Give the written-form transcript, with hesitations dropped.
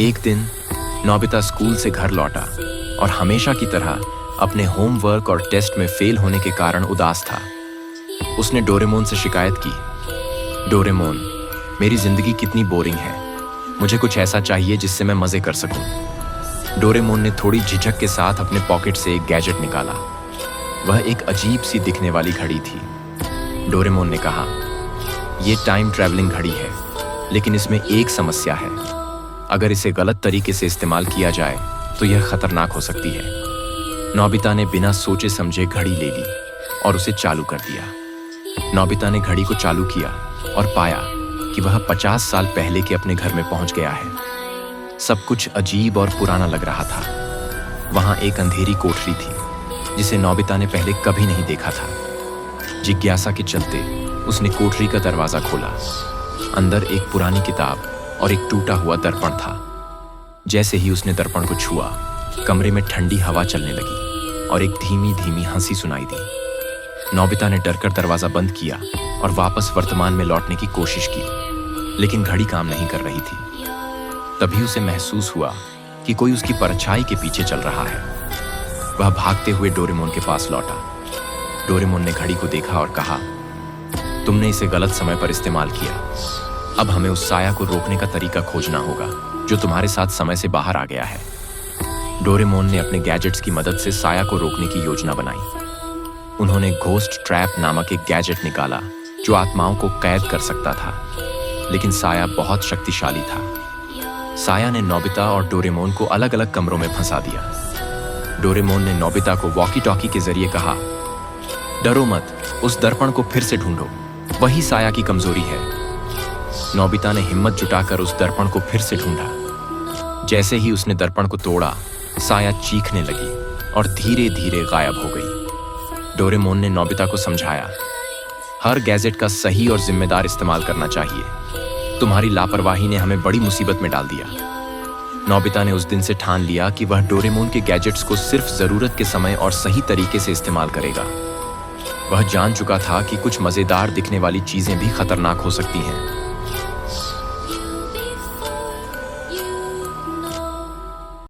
एक दिन Nobita school से घर लौटा और हमेशा की तरह अपने होमवर्क और टेस्ट में फेल होने के कारण उदास था। उसने डोरेमोन से शिकायत की, डोरेमोन, मेरी जिंदगी कितनी बोरिंग है, मुझे कुछ ऐसा चाहिए जिससे मैं मजे कर सकूं। डोरेमोन ने थोड़ी झिझक के साथ अपने पॉकेट से एक गैजेट निकाला। वह एक अजीब सी दिखने वाली घड़ी थी। डोरेमोन ने कहा, यह टाइम ट्रैवलिंग घड़ी है, लेकिन इसमें एक समस्या है। अगर इसे गलत तरीके से इस्तेमाल किया जाए तो यह खतरनाक हो सकती है। नोबिता ने बिना सोचे समझे घड़ी ले ली और उसे चालू कर दिया। नोबिता ने घड़ी को चालू किया और पाया कि वह 50 साल पहले के अपने घर में पहुंच गया है। सब कुछ अजीब और पुराना लग रहा था। वहां एक अंधेरी कोठरी थी जिसे नोबिता ने पहले कभी नहीं देखा था। जिज्ञासा के चलते उसने कोठरी का दरवाजा खोला। अंदर एक पुरानी किताब और एक टूटा हुआ दर्पण था। जैसे ही उसने दर्पण को छुआ, कमरे में ठंडी हवा चलने लगी और एक धीमी धीमी हंसी सुनाई दी। नोबिता ने डरकर दरवाजा बंद किया और वापस वर्तमान में लौटने की कोशिश की, लेकिन घड़ी काम नहीं कर रही थी। तभी उसे महसूस हुआ कि कोई उसकी परछाई के पीछे चल रहा है। वह भागते हुए डोरेमोन के पास लौटा। डोरेमोन ने घड़ी को देखा और कहा, तुमने इसे गलत समय पर इस्तेमाल किया। अब हमें उस साया को रोकने का तरीका खोजना होगा जो तुम्हारे साथ समय से बाहर आ गया है। डोरेमोन ने अपने गैजेट्स की मदद से साया को रोकने की योजना बनाई। उन्होंने घोस्ट ट्रैप नामक एक गैजेट निकाला जो आत्माओं को कैद कर सकता था, लेकिन साया बहुत शक्तिशाली था। साया ने नोबिता और डोरेमोन को अलग अलग कमरों में फंसा दिया। डोरेमोन ने नोबिता को वॉकी टॉकी के जरिए कहा, डरो मत, उस दर्पण को फिर से ढूंढो, वही साया की कमजोरी है। नोबिता ने हिम्मत जुटाकर उस दर्पण को फिर से ढूंढा। जैसे ही उसने दर्पण को तोड़ा, साया चीखने लगी और धीरे धीरे गायब हो गई। डोरेमोन ने नोबिता को समझाया, हर गैजेट का सही और जिम्मेदार इस्तेमाल करना चाहिए। तुम्हारी लापरवाही ने हमें बड़ी मुसीबत में डाल दिया। नोबिता ने उस दिन से ठान लिया कि वह डोरेमोन के गैजेट्स को सिर्फ जरूरत के समय और सही तरीके से इस्तेमाल करेगा। वह जान चुका था कि कुछ मजेदार दिखने वाली चीजें भी खतरनाक हो सकती हैं।